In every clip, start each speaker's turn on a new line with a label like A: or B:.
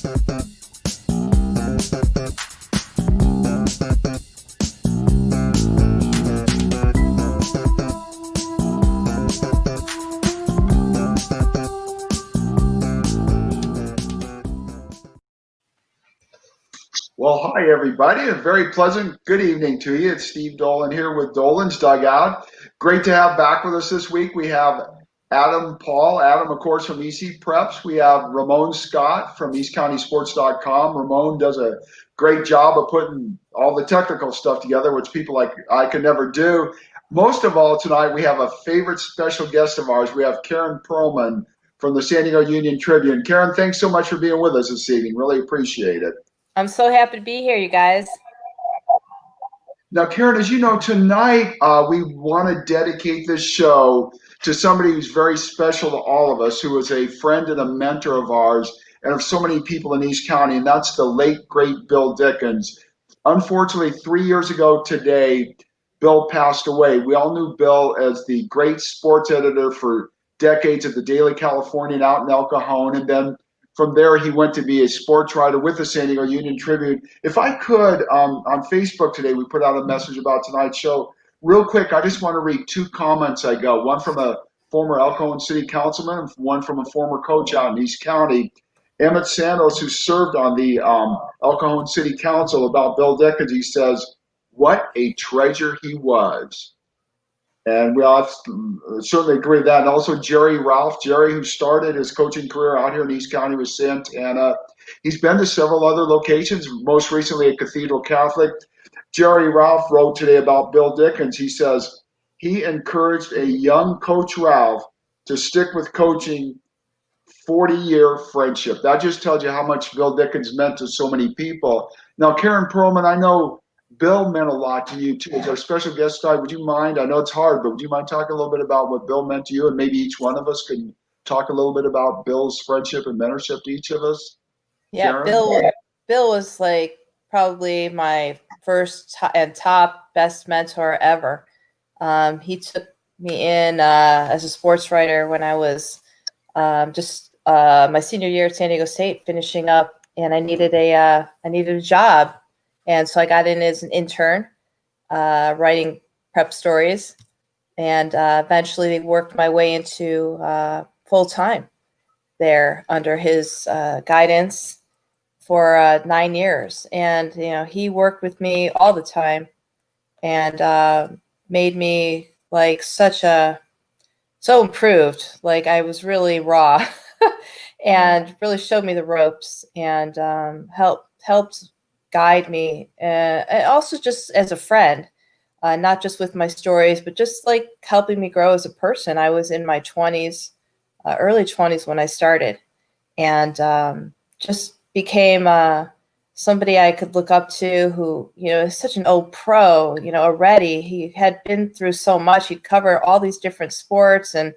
A: Well, hi, everybody. A very pleasant good evening to you. It's Steve Dolan here with Dolan's Dugout. Great to have back with us this week. We have Adam Paul. Adam, of course, from EC Preps. We have Ramon Scott from EastCountySports.com. Ramon does a great job of putting all the technical stuff together, which people like I could never do. Most of all, tonight we have a favorite special guest of ours. We have Karen Pearlman from the San Diego Union Tribune. Karen, thanks so much for being with us this evening. Really appreciate it.
B: I'm so happy to be here, you guys.
A: Now, Karen, as you know, tonight we want to dedicate this show to somebody who's very special to all of us, who is a friend and a mentor of ours and of so many people in East County, and that's the late, great Bill Dickens. Unfortunately, 3 years ago today, Bill passed away. We all knew Bill as the great sports editor for decades at the Daily Californian out in El Cajon, and then from there, he went to be a sports writer with the San Diego Union Tribune. If I could, on Facebook today, we put out a message about tonight's show. Real quick, I just want to read two comments I got. One from a former El Cajon City Councilman, and one from a former coach out in East County. Emmett Santos, who served on the El Cajon City Council, about Bill Dickens, he says, "What a treasure he was." And we all certainly agree with that. And also Jerry Ralph, who started his coaching career out here in East County with Santana. He's been to several other locations, most recently at Cathedral Catholic. Jerry Ralph wrote today about Bill Dickens. He says, he encouraged a young Coach Ralph to stick with coaching 40-year friendship. That just tells you how much Bill Dickens meant to so many people. Now, Karen Pearlman, I know Bill meant a lot to you too. As our special guest tonight, would you mind? I know it's hard, but would you mind talking a little bit about what Bill meant to you? And maybe each one of us can talk a little bit about Bill's friendship and mentorship to each of us.
B: Yeah, Karen? Bill was like probably my first and top best mentor ever. He took me in as a sports writer when I was just my senior year at San Diego State, finishing up, and I needed a job. And so I got in as an intern, writing prep stories, and eventually worked my way into full-time there under his guidance for 9 years. And, you know, he worked with me all the time and made me like so improved. Like I was really raw and really showed me the ropes and helped guide me, and also just as a friend, not just with my stories, but just like helping me grow as a person. I was in my 20s, early 20s when I started, and just became somebody I could look up to, who, you know, is such an old pro, you know, already. He had been through so much. He'd cover all these different sports and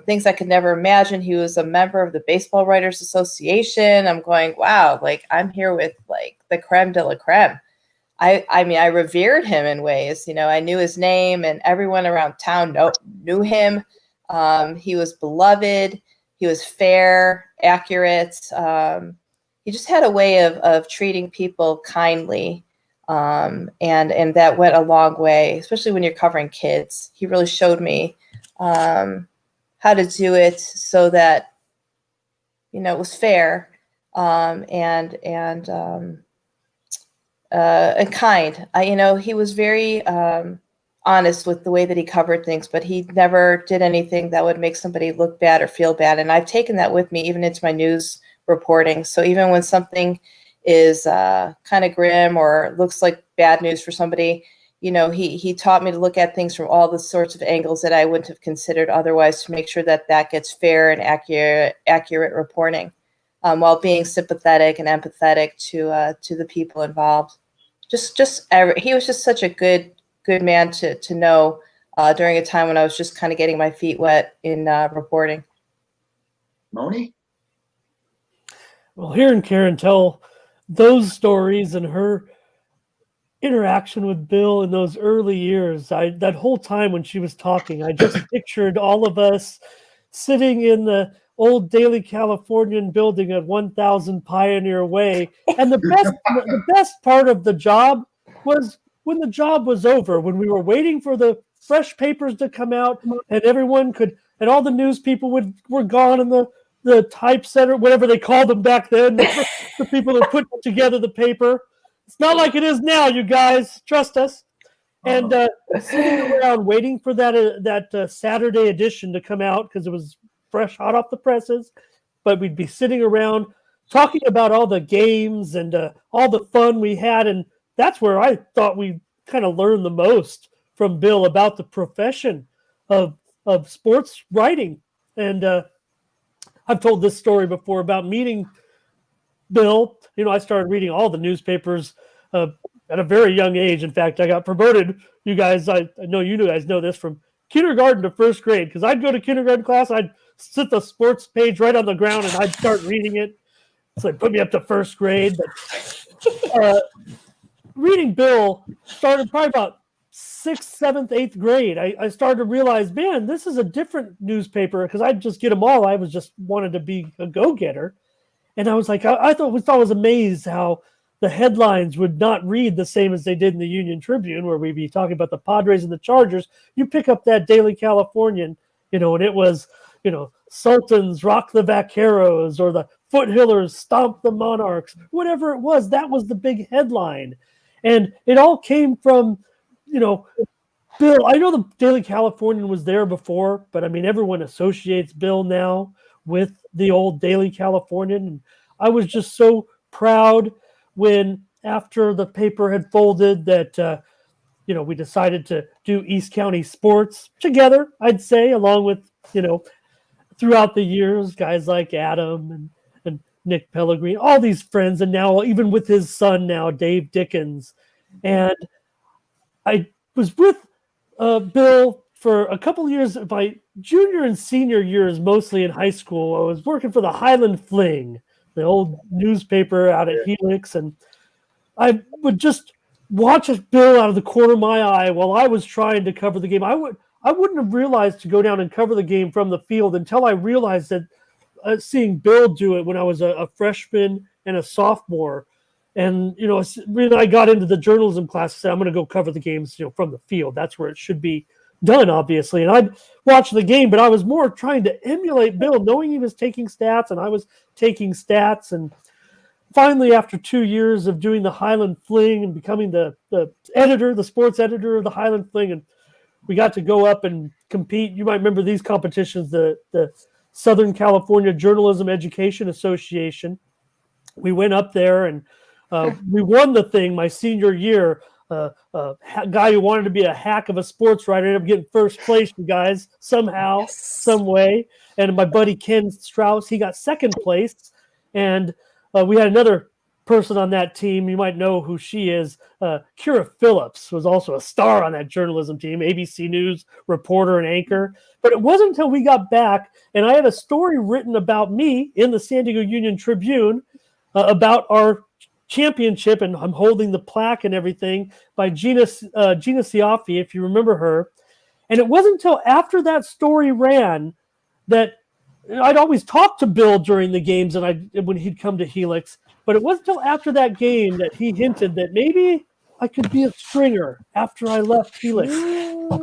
B: things I could never imagine. He was a member of the Baseball Writers Association. I'm going, wow, like I'm here with like the creme de la creme. I mean, I revered him in ways, you know, I knew his name and everyone around town knew him. He was beloved. He was fair, accurate. He just had a way of treating people kindly. And that went a long way, especially when you're covering kids. He really showed me, how to do it so that, you know, it was fair, and kind. You know, he was very honest with the way that he covered things, but he never did anything that would make somebody look bad or feel bad. And I've taken that with me even into my news reporting. So even when something is kind of grim or looks like bad news for somebody, you know, he taught me to look at things from all the sorts of angles that I wouldn't have considered otherwise, to make sure that that gets fair and accurate reporting, while being sympathetic and empathetic to the people involved. He was just such a good man to know during a time when I was just kind of getting my feet wet in reporting.
A: Moni?
C: Well, hearing Karen tell those stories and her interaction with Bill in those early years, that whole time when she was talking, I just pictured all of us sitting in the old Daily Californian building at 1000 Pioneer Way. And the best part of the job was when the job was over, when we were waiting for the fresh papers to come out, and everyone could, and all the news people were gone, and the typesetter, whatever they called them back then, the people who put together the paper. It's not like it is now, you guys. Trust us. And sitting around waiting for that Saturday edition to come out because it was fresh, hot off the presses. But we'd be sitting around talking about all the games and all the fun we had. And that's where I thought we kind of learned the most from Bill about the profession of sports writing. And I've told this story before about meeting Bill. I started reading all the newspapers at a very young age. In fact, I got promoted. You guys, I know you guys know this, from kindergarten to first grade, because I'd go to kindergarten class, I'd sit the sports page right on the ground, and I'd start reading it. So they put me up to first grade. But reading Bill started probably about 6th, 7th, 8th grade. I started to realize, man, this is a different newspaper, because I'd just get them all. I was just wanted to be a go-getter. And I was like, I was amazed how the headlines would not read the same as they did in the Union Tribune, where we'd be talking about the Padres and the Chargers. You pick up that Daily Californian, and it was, Sultans rock the Vaqueros, or the Foothillers stomp the Monarchs, whatever it was. That was the big headline. And it all came from, Bill. I know the Daily Californian was there before, but I mean, everyone associates Bill now with the old Daily Californian. And I was just so proud when, after the paper had folded, that we decided to do East County sports together, I'd say, along with, throughout the years, guys like Adam and Nick Pellegrini, all these friends, and now even with his son now, Dave Dickens. And I was with Bill for a couple of years, my junior and senior years, mostly in high school. I was working for the Highland Fling, the old newspaper out at Helix, and I would just watch Bill out of the corner of my eye while I was trying to cover the game. I wouldn't have realized to go down and cover the game from the field until I realized that seeing Bill do it when I was a freshman and a sophomore. And, when I got into the journalism class, I said, I'm going to go cover the games, from the field. That's where it should be done, obviously. And I'd watch the game, but I was more trying to emulate Bill, knowing he was taking stats, and I was taking stats. And finally, after 2 years of doing the Highland Fling and becoming the editor, the sports editor of the Highland Fling, and we got to go up and compete. You might remember these competitions, the Southern California Journalism Education Association. We went up there and we won the thing my senior year. A guy who wanted to be a hack of a sports writer ended up getting first place, you guys, somehow, some way. And my buddy Ken Strauss, he got second place. And we had another person on that team. You might know who she is. Kira Phillips was also a star on that journalism team, ABC News reporter and anchor. But it wasn't until we got back, and I had a story written about me in the San Diego Union Tribune about our championship, and I'm holding the plaque and everything, by Gina Siaffi, if you remember her. And it wasn't until after that story ran that I'd always talk to Bill during the games and when he'd come to Helix, but it wasn't until after that game that he hinted that maybe I could be a stringer after I left Helix.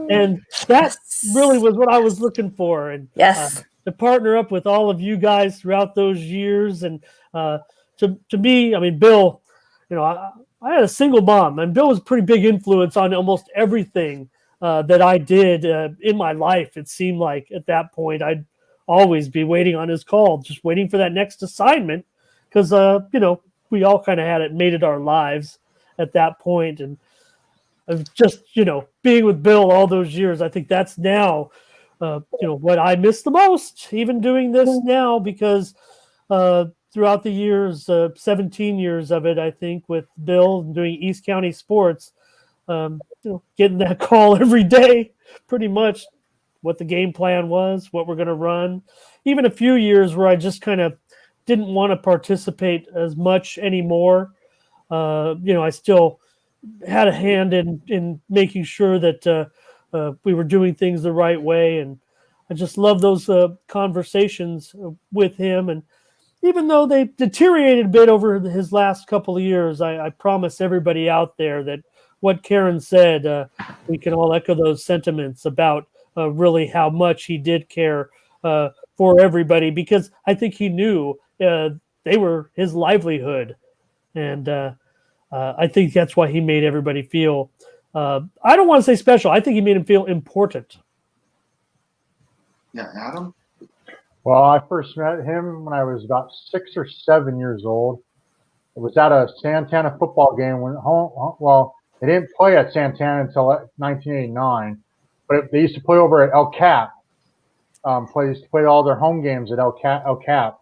C: And that really was what I was looking for. And to partner up with all of you guys throughout those years. And to me, I mean, Bill, I had a single mom, and Bill was a pretty big influence on almost everything that I did in my life. It seemed like at that point I'd always be waiting on his call, just waiting for that next assignment, because we all kind of made it our lives at that point. And just being with Bill all those years, I think that's now what I miss the most, even doing this now, because throughout the years, 17 years of it, I think, with Bill and doing East County sports, getting that call every day, pretty much what the game plan was, what we're going to run. Even a few years where I just kind of didn't want to participate as much anymore. I still had a hand in making sure that we were doing things the right way. And I just love those conversations with him. And even though they deteriorated a bit over his last couple of years, I promise everybody out there that what Karen said, we can all echo those sentiments about really how much he did care for everybody, because I think he knew they were his livelihood. And I think that's why he made everybody feel, I don't want to say special, I think he made him feel important.
A: Yeah, Adam?
D: Well, I first met him when I was about 6 or 7 years old. It was at a Santana football game when they didn't play at Santana until 1989, but they used to play over at El Cap. They used to play all their home games at El Cap.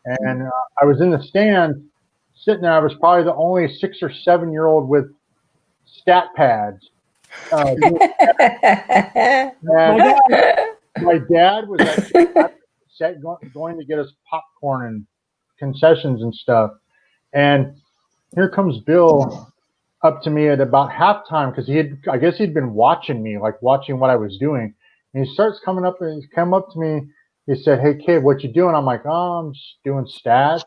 D: And I was in the stand sitting there. I was probably the only 6 or 7 year old with stat pads. My dad was actually going to get us popcorn and concessions and stuff. And here comes Bill up to me at about halftime, because I guess he'd been watching me, like watching what I was doing. And he starts coming up, and he's come up to me. He said, "Hey kid, what you doing?" I'm like, "Oh, I'm just doing stats."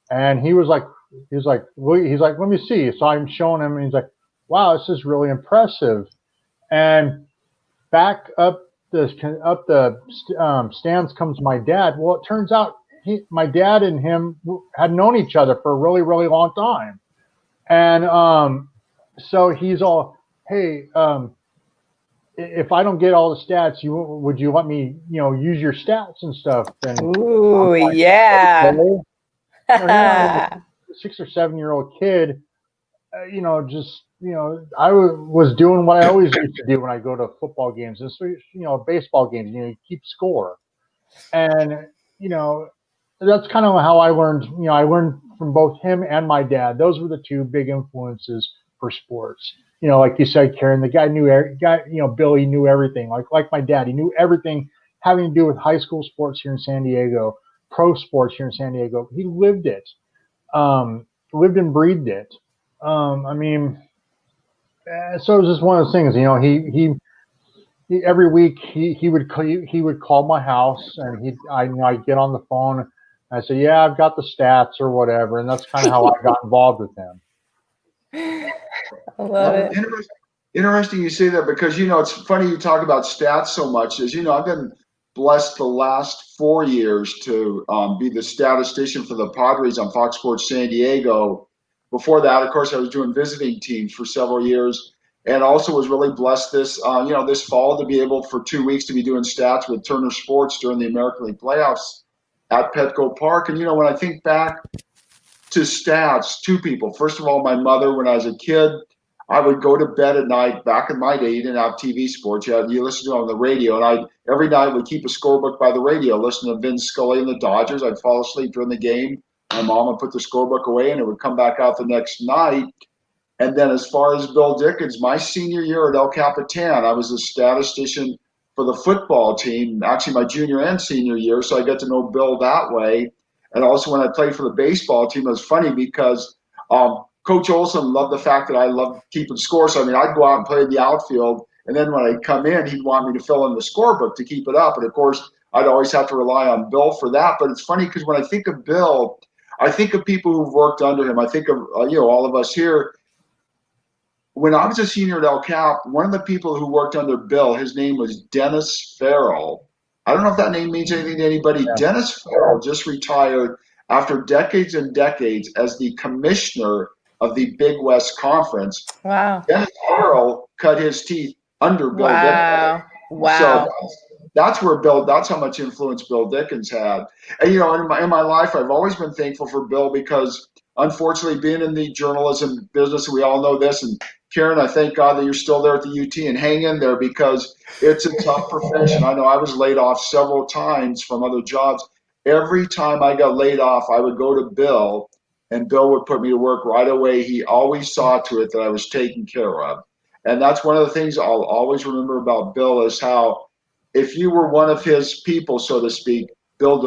D: And he was like, "Let me see." So I'm showing him, and he's like, "Wow, this is really impressive." And back up the stands comes my dad. Well, it turns out my dad and him had known each other for a really, really long time. And so he's all, "Hey, if I don't get all the stats, would you let me, use your stats and stuff?" And
B: Ooh,
D: like,
B: yeah.
D: "Okay." A 6 or 7 year old kid, I was doing what I always used to do when I go to football games, and so, baseball games, you keep score. And, that's kind of how I learned, I learned from both him and my dad. Those were the two big influences for sports. Like you said, Karen, the guy knew, Billy knew everything. Like my dad, he knew everything having to do with high school sports here in San Diego, pro sports here in San Diego. He lived it, lived and breathed it. So it was just one of those things, he every week he would call my house, and I'd get on the phone. And I said, "Yeah, I've got the stats," or whatever, and that's kind of how I got involved with him.
B: I love it.
A: Interesting you say that, because it's funny you talk about stats so much. As I've been blessed the last 4 years to be the statistician for the Padres on Fox Sports San Diego. Before that, of course, I was doing visiting teams for several years, and also was really blessed this fall to be able for 2 weeks to be doing stats with Turner Sports during the American League playoffs at Petco Park. And when I think back to stats, two people. First of all, my mother, when I was a kid, I would go to bed at night. Back in my day, you didn't have TV sports. You listened to it on the radio, and I every night would keep a scorebook by the radio, listen to Vin Scully and the Dodgers. I'd fall asleep during the game. My mom would put the scorebook away, and it would come back out the next night. And then as far as Bill Dickens, my senior year at El Capitan, I was a statistician for the football team, actually my junior and senior year, so I got to know Bill that way. And also when I played for the baseball team, it was funny because Coach Olson loved the fact that I loved keeping score. So, I'd go out and play in the outfield, and then when I'd come in, he'd want me to fill in the scorebook to keep it up. And, of course, I'd always have to rely on Bill for that. But it's funny because when I think of Bill, I think of people who've worked under him. I think of, all of us here. When I was a senior at El Cap, one of the people who worked under Bill, his name was Dennis Farrell. I don't know if that name means anything to anybody. Yeah. Dennis Farrell just retired after decades and decades as the commissioner of the Big West Conference.
B: Wow.
A: Dennis Farrell cut his teeth under Bill
B: Dickens. Wow.
A: So that's how much influence Bill Dickens had. And, in my life, I've always been thankful for Bill because, unfortunately, being in the journalism business, we all know this, and Karen, I thank God that you're still there at the UT, and hang in there because it's a tough profession. I know I was laid off several times from other jobs. Every time I got laid off, I would go to Bill, and Bill would put me to work right away. He always saw to it that I was taken care of. And that's one of the things I'll always remember about Bill is how if you were one of his people, so to speak, Bill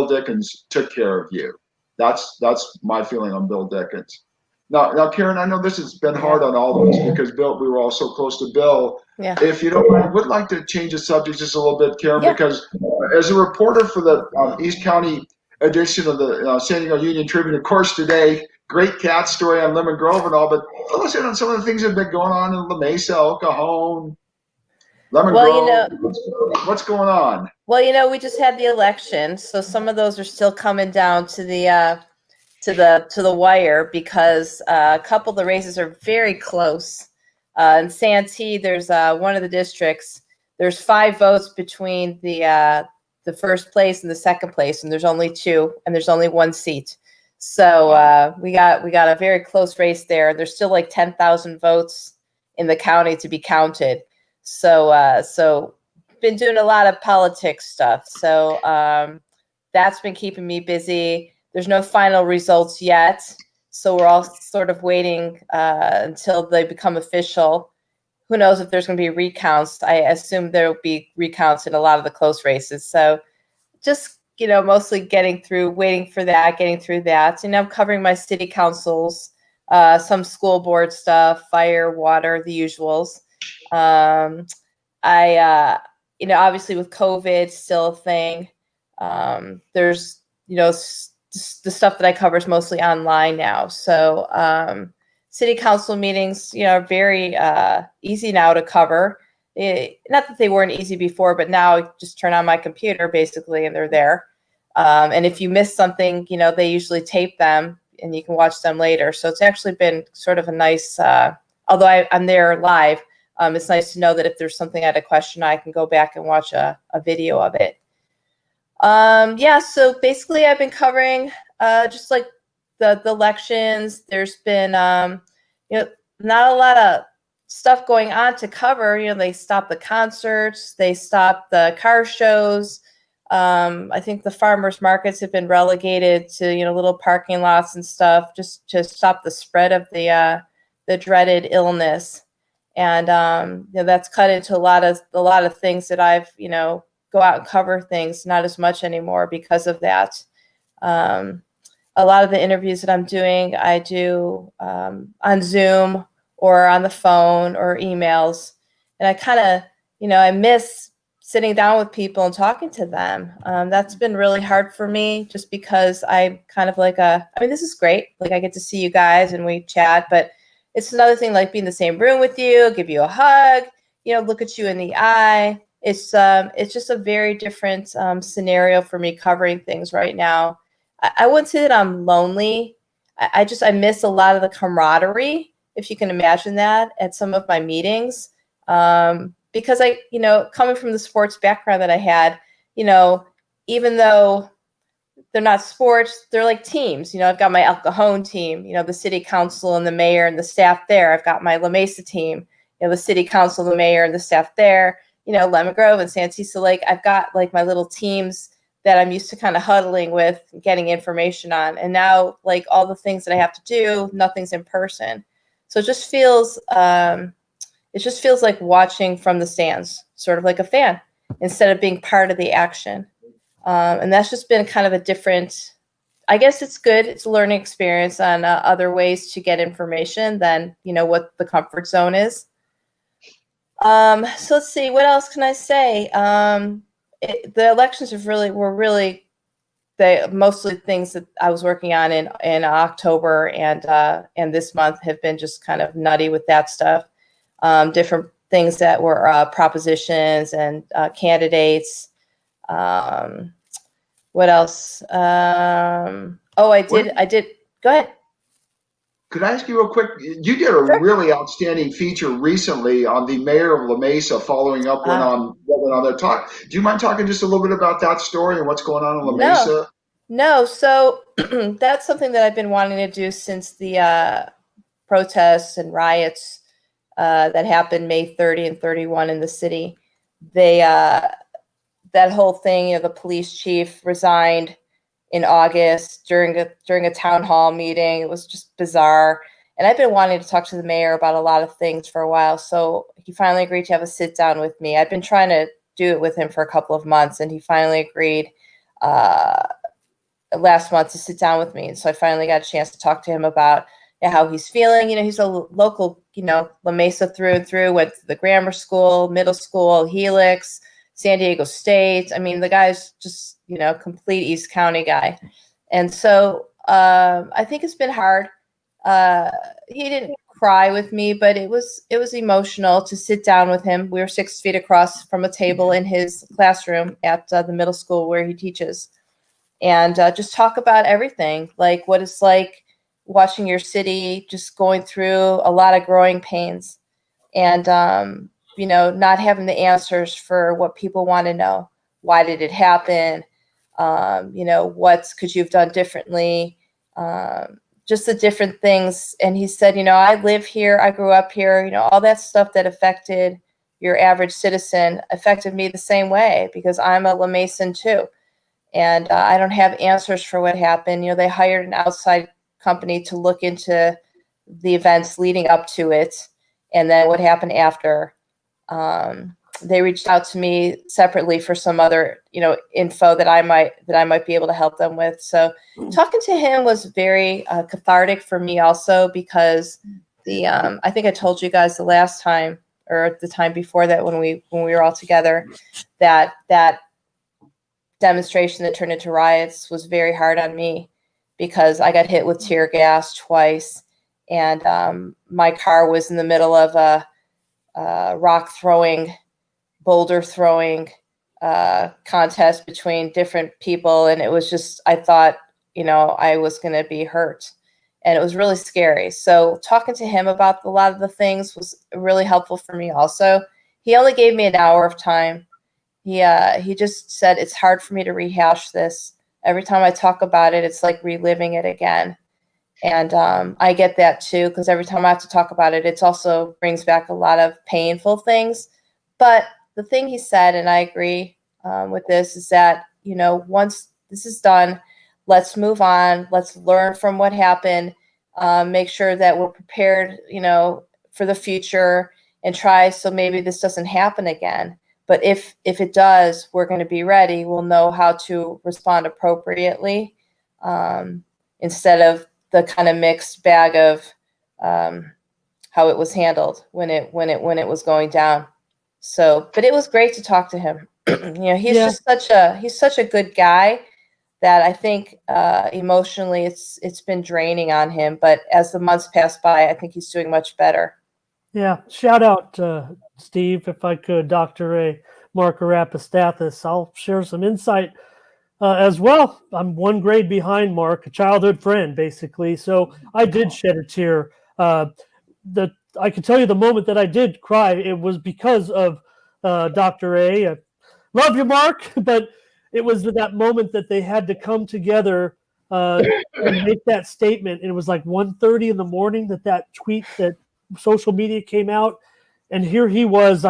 A: Dickens took care of you. That's my feeling on Bill Dickens. Now, Karen, I know this has been hard on all of us because Bill, we were all so close to Bill.
B: Yeah.
A: If you don't mind, I would like to change the subject just a little bit, Karen,
B: Yeah.
A: because as a reporter for the East County edition of the San Diego Union Tribune, of course, today, great cat story on Lemon Grove and all, but fill us in on some of the things that have been going on in La Mesa, El Cajon, Lemon
B: Well,
A: Grove. What's going on?
B: Well, we just had the election, so some of those are still coming down to the wire because a couple of the races are very close. In Santee, there's one of the districts. There's 5 votes between the first place and the second place, and there's only 2, and there's only 1 seat. So we got a very close race there. There's still like 10,000 votes in the county to be counted. So been doing a lot of politics stuff. So that's been keeping me busy. There's no final results yet. So we're all sort of waiting until they become official. Who knows if there's going to be recounts? I assume there will be recounts in a lot of the close races. So just, mostly waiting for that, getting through that. And I'm covering my city councils, some school board stuff, fire, water, the usuals. Obviously with COVID still a thing. There's, the stuff that I cover is mostly online now. So city council meetings, are very easy now to cover. Not that they weren't easy before, but now I just turn on my computer basically and they're there. And if you miss something, they usually tape them and you can watch them later. So it's actually been sort of a nice, although I'm there live, it's nice to know that if there's something I had a question, I can go back and watch a video of it. So basically I've been covering just like the elections. There's been, not a lot of stuff going on to cover. They stopped the concerts, they stopped the car shows. I think the farmers markets have been relegated to, little parking lots and stuff just to stop the spread of the dreaded illness. And that's cut into a lot of things that I've go out and cover things, not as much anymore because of that. A lot of the interviews that I'm doing, I do on Zoom or on the phone or emails, and I kind of I miss sitting down with people and talking to them. That's been really hard for me just because I'm kind of like this is great, like I get to see you guys and we chat, but it's another thing like being in the same room with you, give you a hug, look at you in the eye. It's just a very different scenario for me covering things right now. I wouldn't say that I'm lonely. I miss a lot of the camaraderie, if you can imagine that, at some of my meetings. Because I, coming from the sports background that I had, even though they're not sports, they're like teams. I've got my El Cajon team, the city council and the mayor and the staff there. I've got my La Mesa team, the city council, the mayor and the staff there, Lemon Grove and Santee. So like, I've got like my little teams that I'm used to kind of huddling with, getting information on. And now like all the things that I have to do, nothing's in person. So it just feels like watching from the stands, sort of like a fan, instead of being part of the action. And that's just been kind of a different, I guess it's good. It's a learning experience on other ways to get information than, what the comfort zone is. So let's see, what else can I say? The elections were really mostly things that I was working on in October and this month have been just kind of nutty with that stuff. Different things that were propositions and candidates. What else? I did. Go ahead.
A: Could I ask you real quick? You did a really outstanding feature recently on the mayor of La Mesa, following up on what went on there. Do you mind talking just a little bit about that story and what's going on in La Mesa?
B: No. So that's something that I've been wanting to do since the protests and riots that happened May 30 and 31 in the city. That whole thing, the police chief resigned in August during a town hall meeting. It was just bizarre. And I've been wanting to talk to the mayor about a lot of things for a while. So he finally agreed to have a sit down with me. I've been trying to do it with him for a couple of months, and he finally agreed last month to sit down with me. And so I finally got a chance to talk to him about how he's feeling. He's a local, La Mesa through and through, went to the grammar school, middle school, Helix, San Diego State. I mean, the guy's just, complete East County guy. And so I think it's been hard. He didn't cry with me, but it was emotional to sit down with him. We were 6 feet across from a table in his classroom at the middle school where he teaches, and just talk about everything, like what it's like watching your city just going through a lot of growing pains, and not having the answers for what people want to know. Why did it happen? What could you have done differently? Just the different things. And he said, I live here, I grew up here, all that stuff that affected your average citizen affected me the same way, because I'm a La Mason too. And I don't have answers for what happened. They hired an outside company to look into the events leading up to it, and then what happened after. They reached out to me separately for some other, info that I might be able to help them with. So talking to him was very cathartic for me also, because I think I told you guys the last time, or the time before that, when we were all together, that demonstration that turned into riots was very hard on me, because I got hit with tear gas twice, and my car was in the middle of a rock throwing, boulder throwing contest between different people, and it was just, I thought, I was going to be hurt, and it was really scary. So talking to him about a lot of the things was really helpful for me also. He only gave me an hour of time. He just said, it's hard for me to rehash this. Every time I talk about it, it's like reliving it again. And I get that too, because every time I have to talk about it, it also brings back a lot of painful things. But the thing he said, and I agree with this, is that, once this is done, let's move on. Let's learn from what happened. Make sure that we're prepared, for the future, and try so maybe this doesn't happen again. But if it does, we're going to be ready. We'll know how to respond appropriately, instead of the kind of mixed bag of how it was handled when it was going down. So, but it was great to talk to him. He's just such a good guy that I think emotionally it's been draining on him. But as the months pass by, I think he's doing much better.
C: Yeah. Shout out, Steve, if I could, Dr. A. Mark Arapastathis. I'll share some insight as well. I'm one grade behind Mark, a childhood friend, basically. So I did shed a tear. I can tell you the moment that I did cry, it was because of Dr. A. Love you, Mark, but it was that moment that they had to come together and make that statement. And it was like 1:30 in the morning that tweet, that social media came out. And here he was,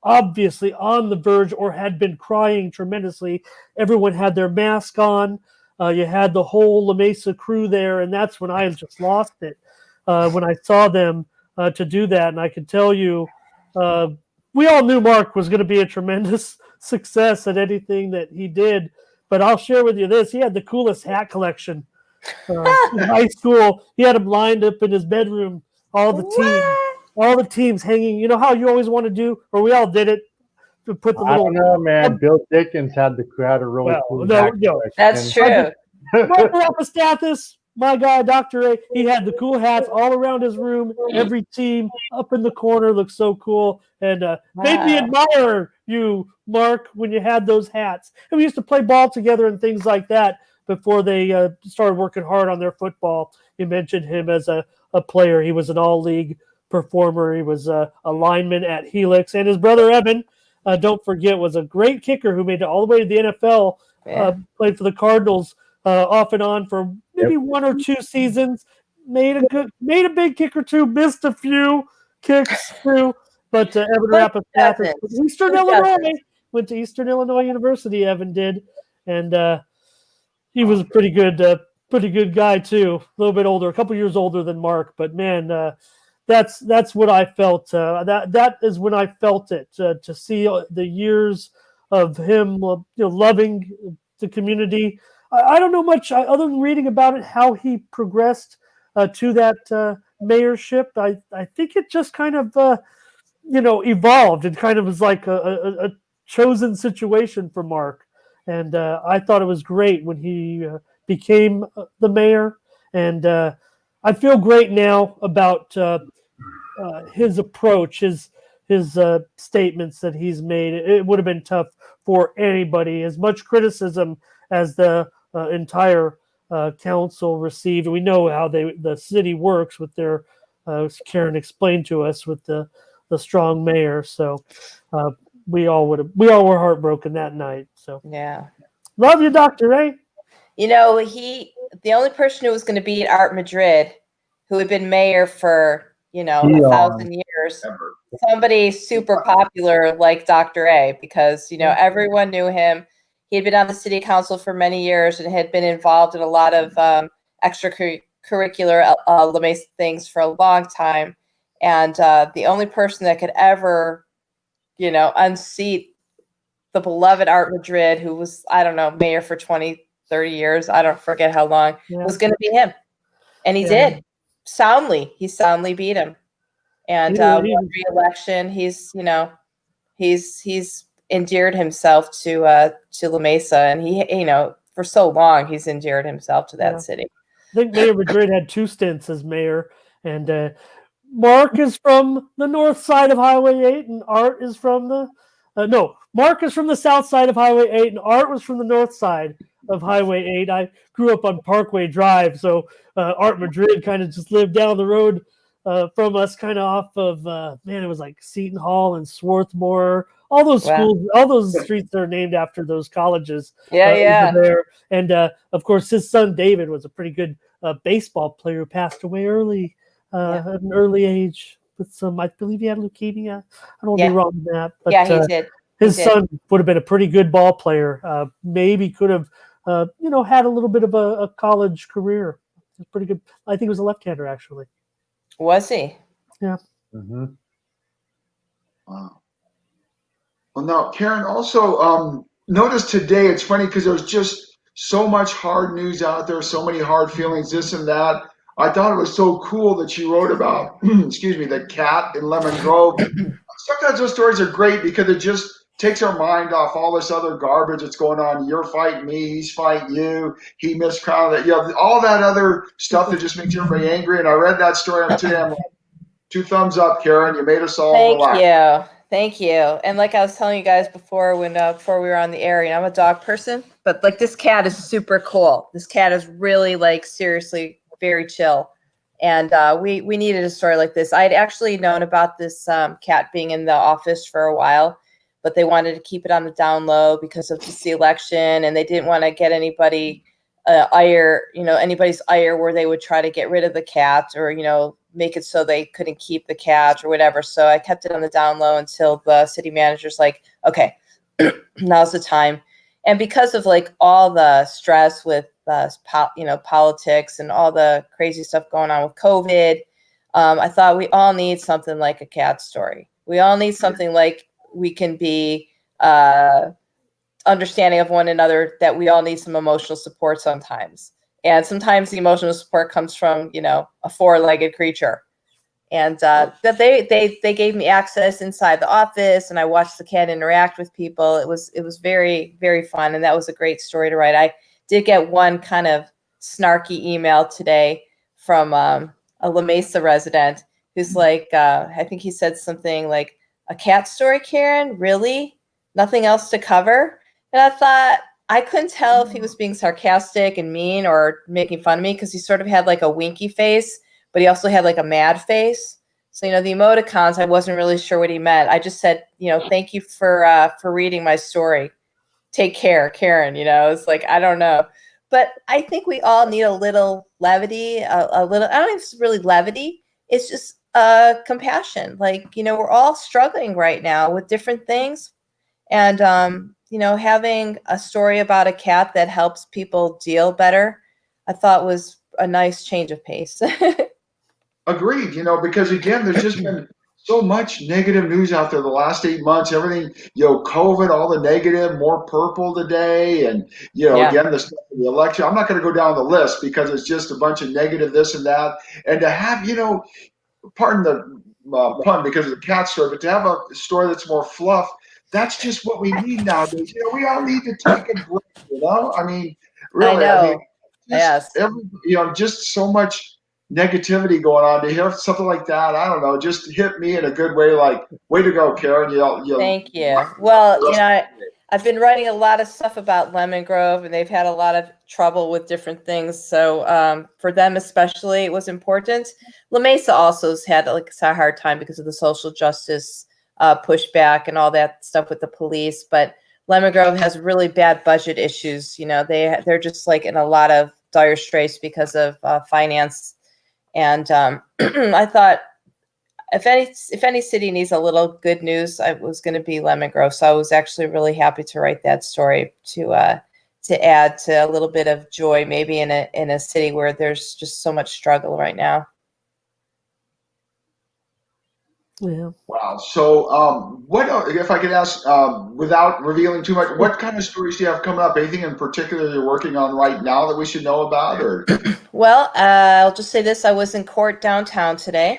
C: obviously on the verge, or had been crying tremendously. Everyone had their mask on. You had the whole La Mesa crew there, and that's when I just lost it, when I saw them to do that. And I can tell you, we all knew Mark was going to be a tremendous success at anything that he did. But I'll share with you this. He had the coolest hat collection in high school. He had them lined up in his bedroom, all the teams hanging. You know how you always want to do, or we all did it, to put the
D: I don't know, man. Bill Dickens had a really cool hat collection.
B: That's true.
C: Mark Arapastathis, my guy, Dr. A, he had the cool hats all around his room. Every team up in the corner looked so cool. And made me admire you, Mark, when you had those hats. And we used to play ball together and things like that before they started working hard on their football. You mentioned him as a player. He was an all-league performer. He was a lineman at Helix. And his brother, Evan, don't forget, was a great kicker who made it all the way to the NFL, played for the Cardinals off and on for maybe 1 or 2 seasons. Made a big kick or two, missed a few kicks too. But Evan Rapastathis, Eastern Illinois, went to Eastern Illinois University. Evan did, and he was a pretty good guy too. A little bit older, a couple years older than Mark. But man, that's what I felt. That is when I felt it, to see the years of him, loving the community. I don't know much other than reading about it, how he progressed to that mayorship. I think it just kind of evolved and kind of was like a chosen situation for Mark. And I thought it was great when he became the mayor. And I feel great now about his approach, his statements that he's made. It would have been tough for anybody. As much criticism as the entire council received. We know how the city works with their, Karen explained to us, with the strong mayor. So we all were heartbroken that night. So
B: Yeah.
C: love you, Dr. Ray.
B: You know, the only person who was going to beat Art Madrid, who had been mayor for, 1,000 years, somebody super popular like Dr. A, because, everyone knew him. He had been on the city council for many years and had been involved in a lot of extracurricular LeMay things for a long time. And the only person that could ever, unseat the beloved Art Madrid, who was, I don't know, mayor for 20, 30 years, I don't forget how long, was going to be him. And he did. Soundly. He soundly beat him. And won re-election. He's endeared himself to La Mesa, and he, for so long he's endeared himself to that city.
C: I think Mayor Madrid had 2 stints as mayor, and Mark is from the north side of Highway 8, and Art is from the Mark is from the south side of Highway 8, and Art was from the north side of Highway 8. I grew up on Parkway Drive, so Art Madrid kind of just lived down the road from us, kind of off of it was like Seton Hall and Swarthmore. All those schools, all those streets are named after those colleges. There. And of course, his son David was a pretty good baseball player who passed away early at an early age with some. I believe he had leukemia. I don't want to be wrong on that, but
B: he did.
C: His son would have been a pretty good ball player. Maybe could have, had a little bit of a college career. Pretty good. I think he was a left-hander, actually.
B: Was he?
C: Yeah.
D: Mm-hmm.
A: Wow. Well, now, Karen, also notice today, it's funny because there's just so much hard news out there, so many hard feelings, this and that. I thought it was so cool that you wrote about, the cat in Lemon Grove. Sometimes those stories are great because it just takes our mind off all this other garbage that's going on. You're fighting me, he's fighting you, he miscrowned it. All that other stuff that just makes everybody angry. And I read that story today. I'm like, 2 thumbs up, Karen. You made us all relax.
B: Thank you. And like I was telling you guys before, before we were on the air, I'm a dog person, but like this cat is super cool. This cat is really seriously very chill. And we needed a story like this. I'd actually known about this cat being in the office for a while, but they wanted to keep it on the down low because of the election, and they didn't want to get anybody anybody's ire where they would try to get rid of the cat or make it so they couldn't keep the cat or whatever. So I kept it on the down low until the city manager's like, okay, now's the time. And because of all the stress with politics and all the crazy stuff going on with COVID, I thought we all need something like a cat story. We all need something like we can be understanding of one another, that we all need some emotional support sometimes. And sometimes the emotional support comes from, a 4-legged creature. And that they gave me access inside the office, and I watched the cat interact with people. It was very, very fun, and that was a great story to write. I did get one kind of snarky email today from a La Mesa resident who's I think he said something like, "A cat story, Karen? Really? Nothing else to cover?" And I thought, I couldn't tell if he was being sarcastic and mean or making fun of me, because he sort of had a winky face, but he also had a mad face. So, the emoticons, I wasn't really sure what he meant. I just said, thank you for reading my story. Take care, Karen. It's I don't know. But I think we all need a little levity, a little, I don't know if it's really levity. It's just compassion. We're all struggling right now with different things. And, having a story about a cat that helps people deal better, I thought was a nice change of pace.
A: Agreed, because again, there's just been so much negative news out there the last 8 months. Everything, COVID, all the negative, more purple today, and
B: Yeah.
A: again the stuff in the election. I'm not going to go down the list because it's just a bunch of negative this and that. And to have, pardon the pun because of the cat story, but to have a story that's more fluff, that's just what we need nowadays. We all need to take a break. I mean, really,
B: I
A: I mean,
B: know. Yes.
A: just so much negativity going on. To hear something like that, I don't know, just hit me in a good way. Like, way to go, Karen.
B: Thank you. Well, I've been writing a lot of stuff about Lemon Grove, and they've had a lot of trouble with different things. So for them especially, it was important. La Mesa also has had a hard time because of the social justice pushback and all that stuff with the police. But Lemon Grove has really bad budget issues. They're just in a lot of dire straits because of finance. And I thought, if any city needs a little good news, I was going to be Lemon Grove. So I was actually really happy to write that story to add to a little bit of joy, maybe in a city where there's just so much struggle right now.
C: Yeah.
A: Wow. So, what if I could ask, without revealing too much, what kind of stories do you have coming up? Anything in particular you're working on right now that we should know about, or?
B: Well, I'll just say this: I was in court downtown today,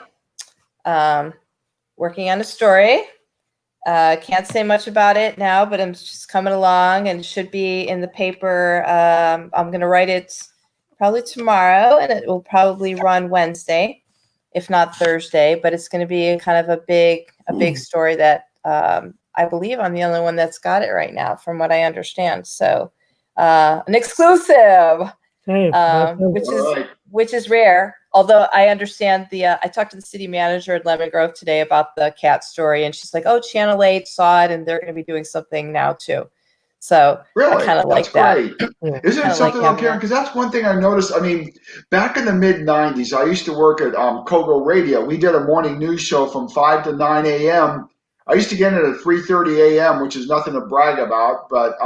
B: working on a story. Can't say much about it now, but I'm just coming along and should be in the paper. I'm going to write it probably tomorrow, and it will probably run Wednesday, if not Thursday. But it's going to be kind of a big story that I believe I'm the only one that's got it right now, from what I understand. So an exclusive.
C: Hey,
B: which is rare. Although I understand I talked to the city manager at Lemon Grove today about the cat story, and she's like, "Oh, Channel 8 saw it, and they're going to be doing something now too." So
A: really,
B: I kind of like
A: great.
B: that.
A: Isn't it something, though, Karen? Because that's one thing I noticed. I mean, back in the mid '90s, I used to work at Kogo Radio. We did a morning news show from 5 to 9 a.m. I used to get in at 3:30 a.m., which is nothing to brag about, but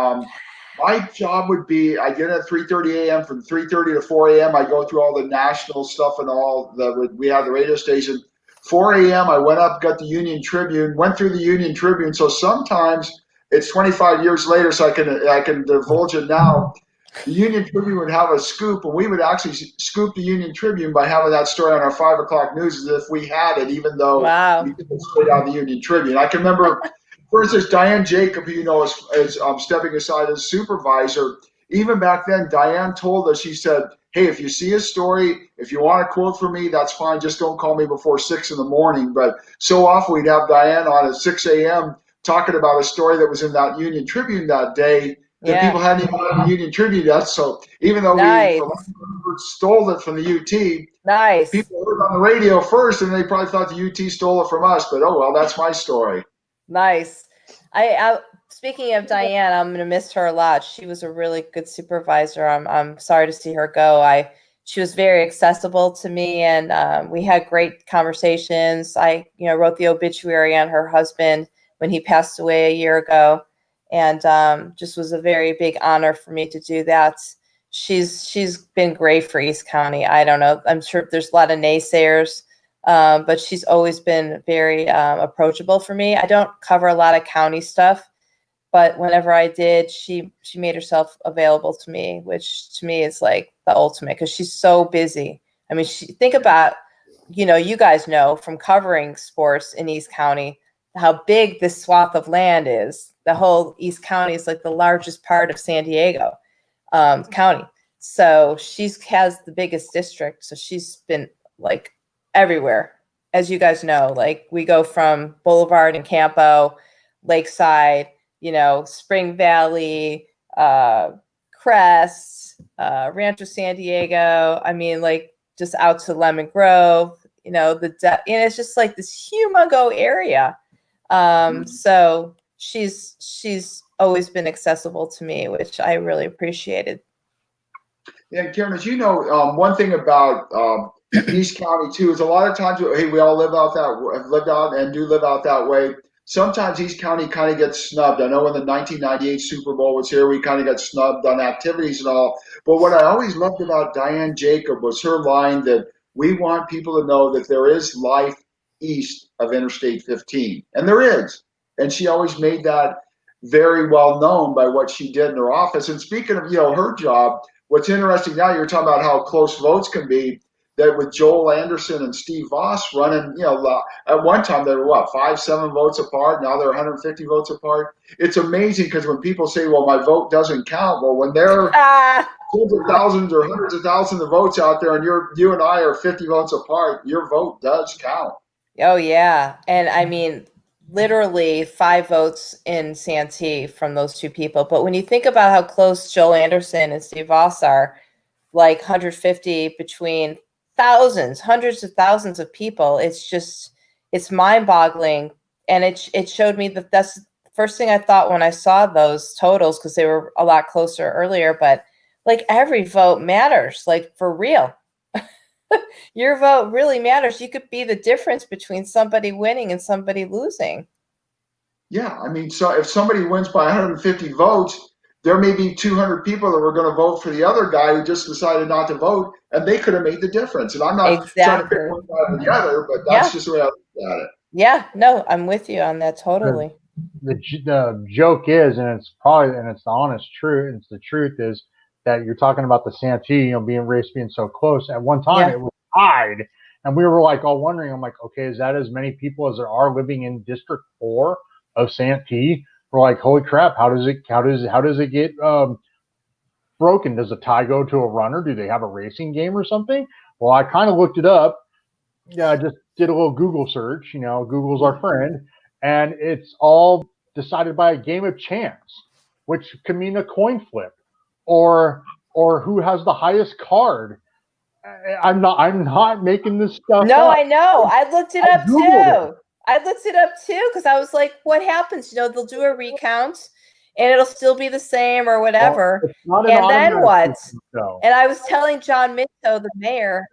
A: my job would be I get in at 3:30 a.m. From 3:30 to 4 a.m. I go through all the national stuff and all that we have the radio station. 4 a.m. I went up, got the Union Tribune, went through the Union Tribune. So sometimes it's 25 years later, so I can divulge it now. The Union Tribune would have a scoop, and we would actually scoop the Union Tribune by having that story on our 5 o'clock news as if we had it, even though we did it straight out of the Union Tribune. I can remember, for instance, Diane Jacob, who is stepping aside as supervisor. Even back then, Diane told us, she said, "Hey, if you see a story, if you want a quote from me, that's fine. Just don't call me before 6 in the morning." But so often we'd have Diane on at 6 a.m. talking about a story that was in that Union Tribune that day that people hadn't even read the Union Tribune yet. So even though we stole it from the UT, people heard it on the radio first, and they probably thought the UT stole it from us. But oh well, that's my story.
B: Nice. I speaking of Diane, I'm going to miss her a lot. She was a really good supervisor. I'm sorry to see her go. She was very accessible to me, and we had great conversations. I wrote the obituary on her husband when he passed away a year ago, and just was a very big honor for me to do that. She's been great for East County. I don't know. I'm sure there's a lot of naysayers. But she's always been very approachable for me. I don't cover a lot of county stuff, but whenever I did, she made herself available to me, which to me is like the ultimate because she's so busy. I mean, think about, you guys know from covering sports in East County how big this swath of land is. The whole East County is like the largest part of San Diego County. So she has the biggest district. So she's been like everywhere, as you guys know. Like we go from Boulevard and Campo, Lakeside, Spring Valley, Crest, Rancho San Diego. I mean, like just out to Lemon Grove. And it's just like this humongo area. So she's always been accessible to me, which I really appreciated.
A: Yeah, Karen, as you know, one thing about East County too is a lot of times, hey, we all lived out and do live out that way. Sometimes East County kind of gets snubbed. I know when the 1998 Super Bowl was here, we kind of got snubbed on activities and all. But what I always loved about Diane Jacob was her line that we want people to know that there is life east of Interstate 15. And there is. And she always made that very well known by what she did in her office. And speaking of, her job, what's interesting now, you're talking about how close votes can be, that with Joel Anderson and Steve Voss running, at one time they were 5-7 votes apart. Now they're 150 votes apart. It's amazing because when people say, well, my vote doesn't count. Well, when they're tens of thousands or hundreds of thousands of votes out there and you and I are 50 votes apart, your vote does count.
B: Oh, yeah. And I mean, literally 5 votes in Santee from those two people. But when you think about how close Joel Anderson and Steve Voss are, like 150 between thousands, hundreds of thousands of people, it's mind-boggling. And it showed me that that's the first thing I thought when I saw those totals, because they were a lot closer earlier. But like, every vote matters, like, for real. Your vote really matters. You could be the difference between somebody winning and somebody losing.
A: Yeah, I mean, so if somebody wins by 150 votes, there may be 200 people that were going to vote for the other guy who just decided not to vote, and they could have made the difference. And I'm not trying to pick one side or the other, but that's just the way I look at it.
B: Yeah, no, I'm with you on that totally.
D: The joke is, and it's the honest truth, it's the truth is that you're talking about the Santee, race being so close. At one time, it was tied, and we were like all wondering. I'm like, okay, is that as many people as there are living in District 4 of Santee? We're like, holy crap! How does it get broken? Does a tie go to a runner? Do they have a racing game or something? Well, I kind of looked it up. Yeah, I just did a little Google search. Google's our friend, and it's all decided by a game of chance, which could mean a coin flip, or who has the highest card. I'm not making this stuff
B: No,
D: up.
B: I know. I looked it up too. I looked it up too because I was like, what happens? They'll do a recount and it'll still be the same or whatever.
D: Well,
B: and then what? And I was telling John Minto, the mayor,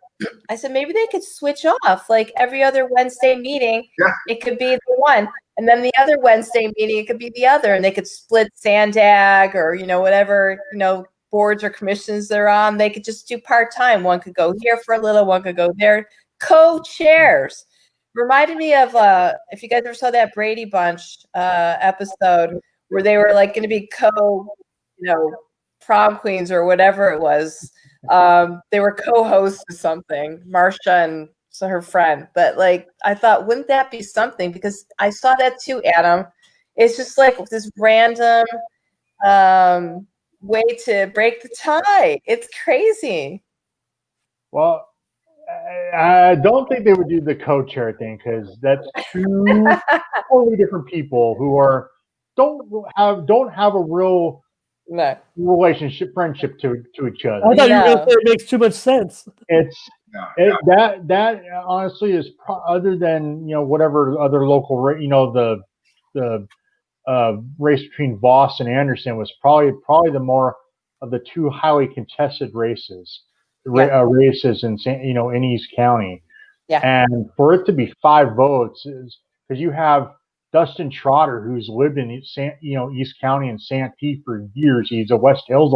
B: I said, maybe they could switch off, like every other Wednesday meeting.
A: Yeah.
B: It could be the one. And then the other Wednesday meeting, it could be the other. And they could split Sandag or, whatever, boards or commissions they're on. They could just do part-time. One could go here for a little, one could go there. Co-chairs. Reminded me of, if you guys ever saw that Brady Bunch episode where they were like going to be prom queens or whatever it was. They were co-hosts of something, Marsha and her friend. But like, I thought, wouldn't that be something? Because I saw that too, Adam. It's just like this random way to break the tie. It's crazy.
D: Well, I don't think they would do the co-chair thing because that's two totally different people who don't have a real friendship to each other.
C: I thought you were going to say it makes too much sense.
D: That honestly is other than whatever other local the race between Voss and Anderson was probably the more of the two highly contested races. Races in East County, and for it to be 5 votes is because you have Dustin Trotter, who's lived in East County and Santee for years. He's a West Hills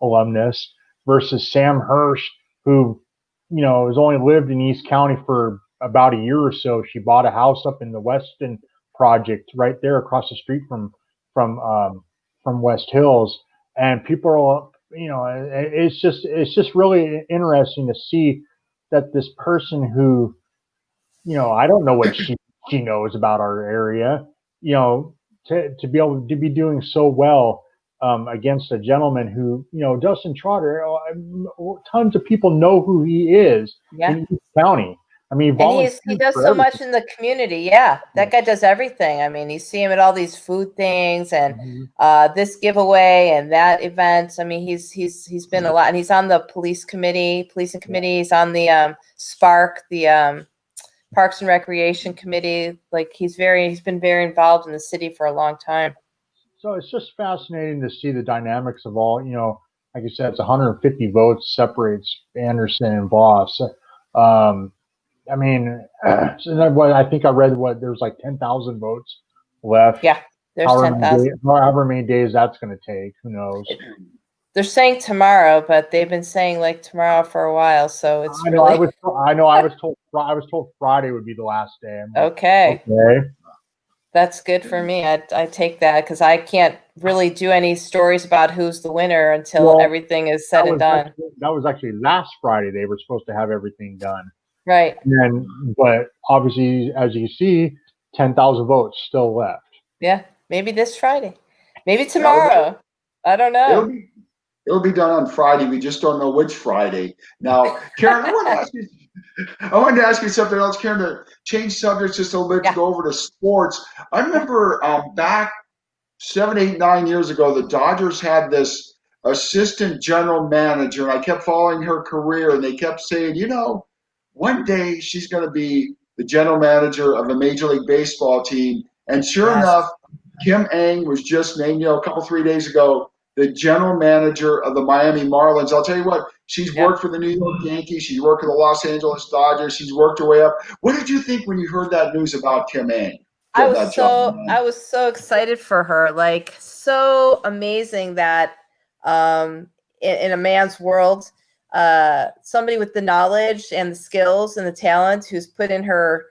D: alumnus, versus Sam Hirsch, who has only lived in East County for about a year or so. She bought a house up in the Weston Project right there across the street from West Hills, and people are. It's just really interesting to see that this person who, I don't know what she knows about our area, to be able to be doing so well against a gentleman who, Dustin Trotter, tons of people know who he is in East County. I mean,
B: and he does so much in the community. Yeah, that guy does everything. I mean, you see him at all these food things and this giveaway and that event. I mean, he's been a lot, and he's on the policing committee. He's on the Spark, the Parks and Recreation Committee. Like he's been very involved in the city for a long time.
D: So it's just fascinating to see the dynamics of all. Like you said, it's 150 votes separates Anderson and Voss. I mean, I think I read there's like 10,000 votes left.
B: Yeah, there's 10,000.
D: However many days that's going to take, who knows?
B: They're saying tomorrow, but they've been saying like tomorrow for a while. So it's
D: I know.
B: really
D: I was told Friday would be the last day. I'm like,
B: okay.
D: okay.
B: That's good for me. I take that because I can't really do any stories about who's the winner until everything is said and done.
D: That was actually last Friday. They were supposed to have everything done.
B: Right.
D: But obviously, as you see, 10,000 votes still left.
B: Yeah. Maybe this Friday. Maybe tomorrow. I don't know.
A: It'll be done on Friday. We just don't know which Friday. Now, Karen, I wanted to ask you something else, Karen, to change subjects just a little bit to go over to sports. I remember back 7, 8, 9 years ago, the Dodgers had this assistant general manager, and I kept following her career, and they kept saying, one day she's going to be the general manager of a Major League Baseball team. And sure enough, Kim Ng was just named, a couple, 3 days ago, the general manager of the Miami Marlins. I'll tell you what, she's worked for the New York Yankees. She's worked for the Los Angeles Dodgers. She's worked her way up. What did you think when you heard that news about Kim Ng?
B: I was so excited for her. Like, so amazing that in a man's world, somebody with the knowledge and the skills and the talent who's put in her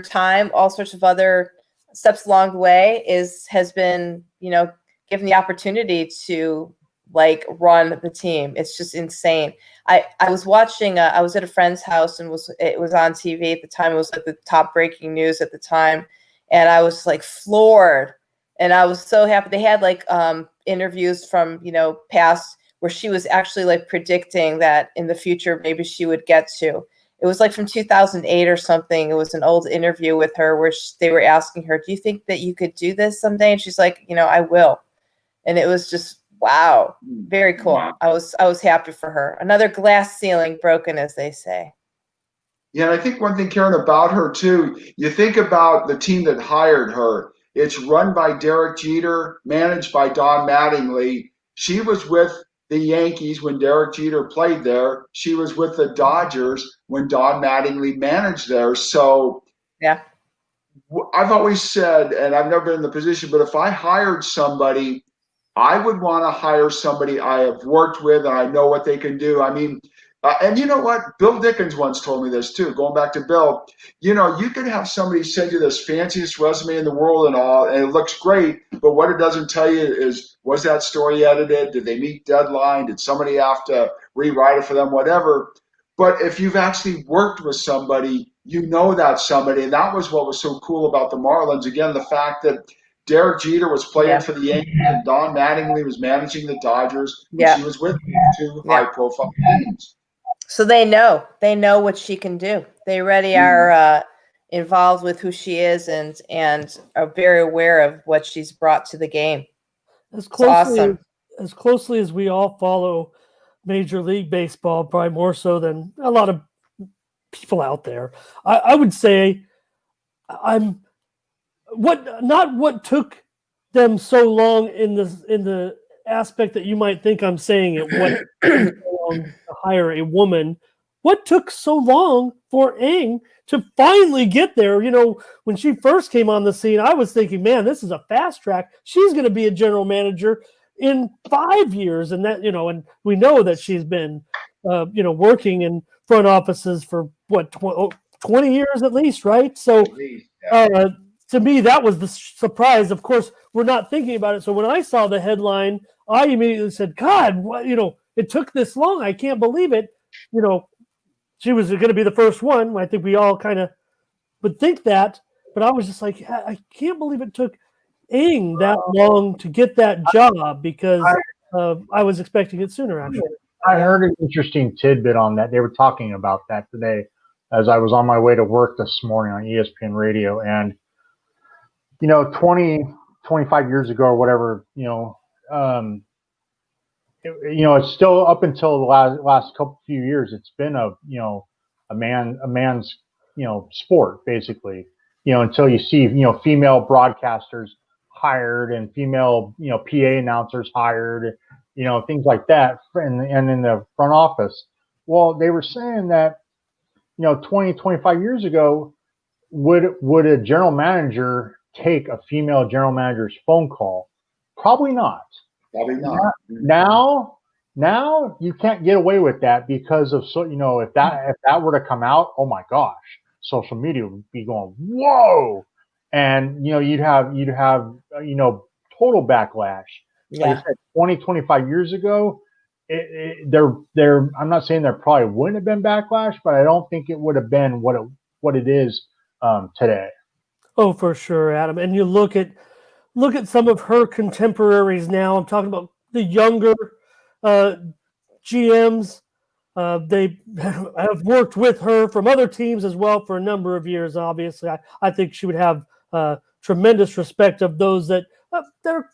B: time, all sorts of other steps along the way, has been, given the opportunity to run the team. It's just insane. I was watching, I was at a friend's house and it was on TV at the time. It was like the top breaking news at the time. And I was floored, and I was so happy. They had interviews from, past where she was actually predicting that in the future, maybe she would get to. It was from 2008 or something. It was an old interview with her where they were asking her, do you think that you could do this someday? And she's like, I will. And it was just, wow, very cool. Wow. I was happy for her. Another glass ceiling broken, as they say.
A: Yeah, and I think one thing, Karen, about her too, you think about the team that hired her. It's run by Derek Jeter, managed by Don Mattingly. She was with the Yankees when Derek Jeter played there. She was with the Dodgers when Don Mattingly managed there. So
B: yeah,
A: I've always said, and I've never been in the position, but if I hired somebody, I would want to hire somebody I have worked with and I know what they can do. I mean, and you know what? Bill Dickens once told me this too, going back to Bill. You could have somebody send you this fanciest resume in the world and all, and it looks great, but what it doesn't tell you is, was that story edited? Did they meet deadline? Did somebody have to rewrite it for them? Whatever. But if you've actually worked with somebody, you know that somebody, and that was what was so cool about the Marlins. Again, the fact that Derek Jeter was playing for the Yankees and Don Mattingly was managing the Dodgers. She was with two high-profile teams.
B: So they know what she can do. They already are involved with who she is and are very aware of what she's brought to the game.
C: As closely as we all follow Major League Baseball, probably more so than a lot of people out there, I would say what took them so long in the aspect that you might think I'm saying it, what took so long to hire a woman, what took so long for Ng to finally get there? When she first came on the scene, I was thinking, man, this is a fast track. She's going to be a general manager in 5 years. And that, and we know that she's been, working in front offices for 20 years at least, right? So, to me, that was the surprise. Of course, we're not thinking about it. So when I saw the headline, I immediately said, God, what, it took this long. I can't believe it. She was going to be the first one. I think we all kind of would think that. But I was just like, I can't believe it took Ng that long to get that job, because I was expecting it sooner, actually.
D: I heard an interesting tidbit on that. They were talking about that today as I was on my way to work this morning on ESPN radio. And 20, 25 years ago or whatever, it's still up until the last few years, it's been a man's, sport, basically, until you see, female broadcasters hired and female, PA announcers hired, things like that. And in the front office, well, they were saying that, 20, 25 years ago, would a general manager take a female general manager's phone call? Probably not.
A: Probably not.
D: Now Now you can't get away with that because of if that were to come out, oh my gosh, social media would be going whoa, and you'd have total backlash. Like I said, 20, 25 years ago, I'm not saying there probably wouldn't have been backlash, but I don't think it would have been what it is today.
C: Oh, for sure, Adam. And you look at some of her contemporaries now. I'm talking about the younger GMs. They have worked with her from other teams as well for a number of years. Obviously, I think she would have tremendous respect of those that they're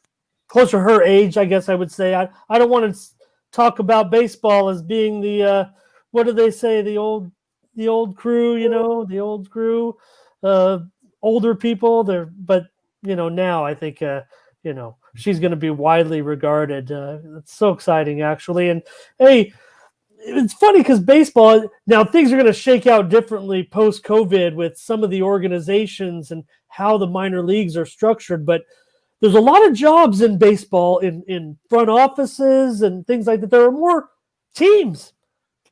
C: closer to her age. I guess I would say. I don't want to talk about baseball as being the what do they say, the old crew, the old crew, older people there, but now I think she's going to be widely regarded. It's so exciting, actually. And hey, it's funny because baseball now, things are going to shake out differently post COVID with some of the organizations and how the minor leagues are structured, but there's a lot of jobs in baseball in front offices and things like that. There are more teams,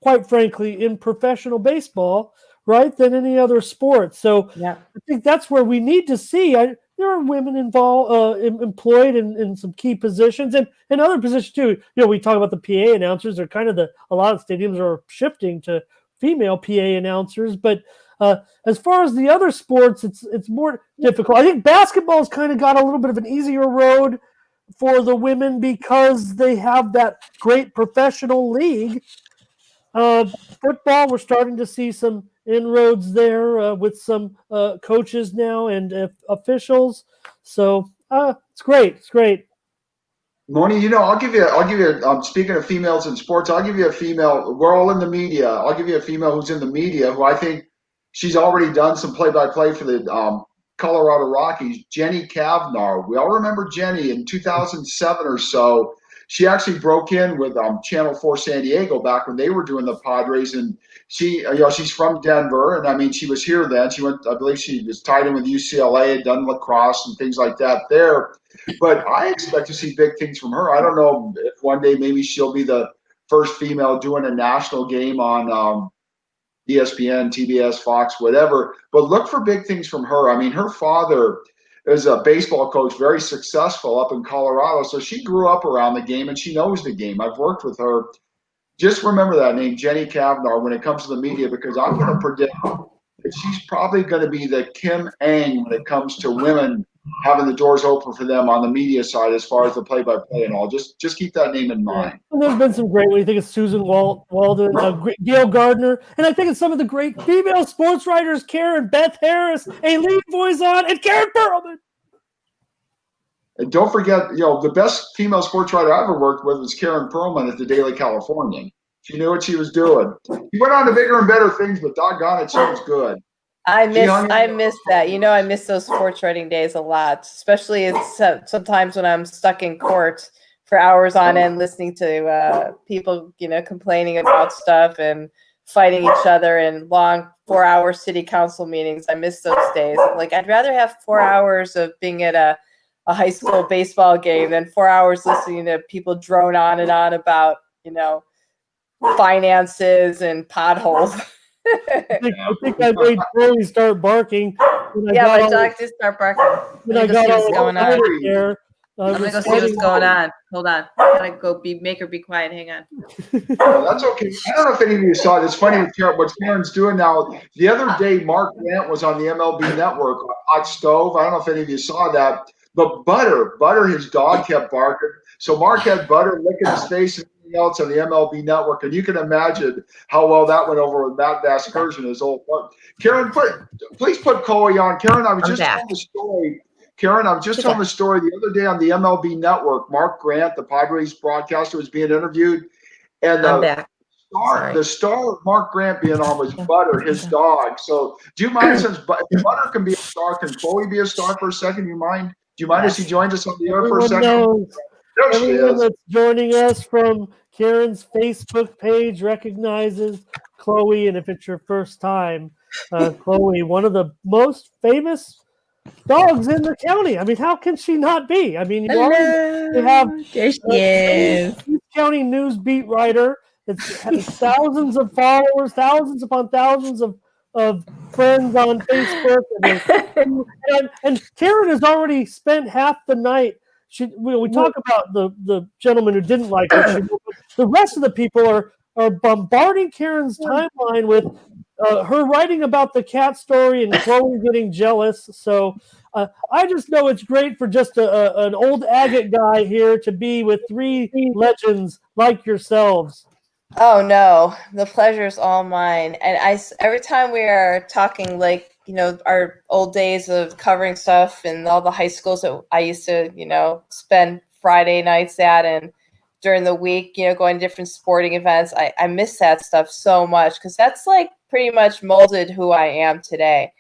C: quite frankly, in professional baseball, right, than any other sport. So I think that's where we need to see. There are women involved, employed in some key positions and other positions too. We talk about the PA announcers. They're kind of a lot of stadiums are shifting to female PA announcers, but as far as the other sports, it's more difficult. I think basketball's kind of got a little bit of an easier road for the women because they have that great professional league. Football, we're starting to see some inroads there with some coaches now and officials. So it's great. It's great.
A: Moni, I'll give you. Speaking of females in sports, I'll give you a female. We're all in the media. I'll give you a female who's in the media who I think she's already done some play-by-play for the Colorado Rockies. Jenny Cavanaugh. We all remember Jenny in 2007 or so. She actually broke in with Channel 4 San Diego back when they were doing the Padres, and she's from Denver, and I mean she was here then. She went, I believe she was tied in with UCLA, had done lacrosse and things like that there. But I expect to see big things from her. I don't know if one day maybe she'll be the first female doing a national game on ESPN, TBS, Fox, whatever. But look for big things from her. I mean, her father is a baseball coach, very successful up in Colorado. So she grew up around the game and she knows the game. I've worked with her. Just remember that name, Jenny Cavanaugh, when it comes to the media, because I'm going to predict that she's probably going to be the Kim Ang when it comes to women having the doors open for them on the media side as far as the play-by-play and all. Just keep that name in mind.
C: And there's been some great ones. You think it's Susan Walden, Gail Gardner, and I think it's some of the great female sports writers, Karen, Beth Harris, Aileen Voisin, and Karen Pearlman.
A: And don't forget, the best female sports writer I ever worked with was Karen Pearlman at the Daily Californian. She knew what she was doing. She went on to bigger and better things, but doggone it, she was good.
B: I miss that. I miss those sports writing days a lot, especially sometimes when I'm stuck in court for hours on end listening to people, complaining about stuff and fighting each other in long 4-hour city council meetings. I miss those days. Like, I'd rather have 4 hours of being at a high school baseball game than 4 hours listening to people drone on and on about, finances and potholes.
C: I think I made Chloe start barking.
B: Yeah, my dog did start barking.
C: Let me go see what's going on.
B: I'm gonna go see what's going on. Hold on. I gotta go make her be quiet. Hang on.
A: That's okay. I don't know if any of you saw it. It's funny what Karen's doing now. The other day, Mark Grant was on the MLB Network on Hot Stove. I don't know if any of you saw that. But Butter, his dog kept barking. So Mark had Butter licking his face and everything else on the MLB Network. And you can imagine how well that went over with Matt Vasgersian, his old partner. Karen, please put Chloe on. Karen, I was just telling the story. Telling the story the other day on the MLB Network. Mark Grant, the Padres broadcaster, was being interviewed. And the star of Mark Grant being on was Butter, his dog. So do you mind, since Butter can be a star, can Chloe be a star for a second? Do you mind if she joins us on the air for a second?
C: Everyone that's joining us from Karen's Facebook page recognizes Chloe, and if it's your first time, Chloe, one of the most famous dogs in the county. I mean, how can she not be? I mean, you
E: Hello.
C: have
E: There she is.
C: East County news beat writer that has thousands of followers, thousands upon thousands of friends on Facebook, and Karen has already spent half the night. We talk about the gentleman who didn't like her. The rest of the people are bombarding Karen's timeline with her writing about the cat story and Chloe getting jealous. So I just know it's great for just an old agate guy here to be with three legends like yourselves.
B: Oh no, the pleasure is all mine. And every time we are talking, like, our old days of covering stuff and all the high schools that I used to, spend Friday nights at, and during the week, going to different sporting events. I miss that stuff so much, because that's like pretty much molded who I am today.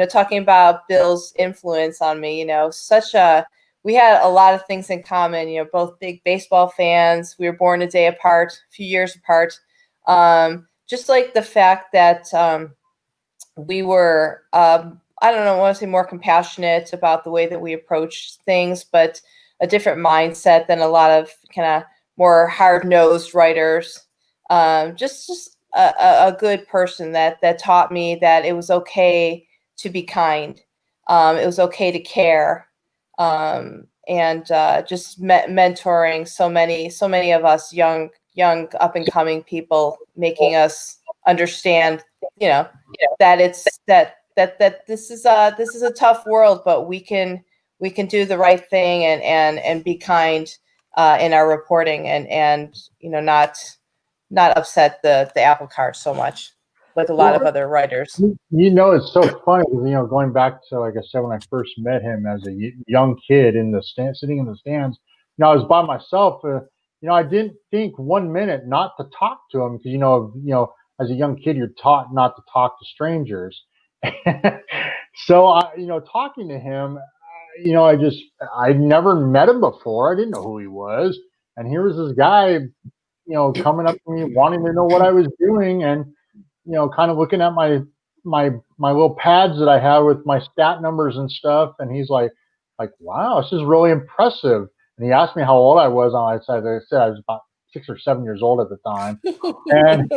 B: Talking about Bill's influence on me, we had a lot of things in common, both big baseball fans. We were born a day apart, a few years apart. Just like the fact that we were, I don't know, I want to say more compassionate about the way that we approach things, but a different mindset than a lot of kind of more hard-nosed writers. Just a good person that taught me that it was okay to be kind. It was okay to care. And just mentoring so many of us young up and coming people, making us understand, that it's that this is a tough world, but we can do the right thing and be kind in our reporting, and not upset the apple cart so much like a lot of other writers.
D: It's so funny because, going back to, like I said, when I first met him as a young kid in the stand, sitting in the stands, I was by myself. I didn't think 1 minute not to talk to him because, as a young kid, you're taught not to talk to strangers. So, talking to him, I never met him before. I didn't know who he was. And here was this guy, coming up to me, wanting to know what I was doing, and, kind of looking at my little pads that I have with my stat numbers and stuff. And he's like, wow, this is really impressive. And he asked me how old I was. And I said I was about 6 or 7 years old at the time. And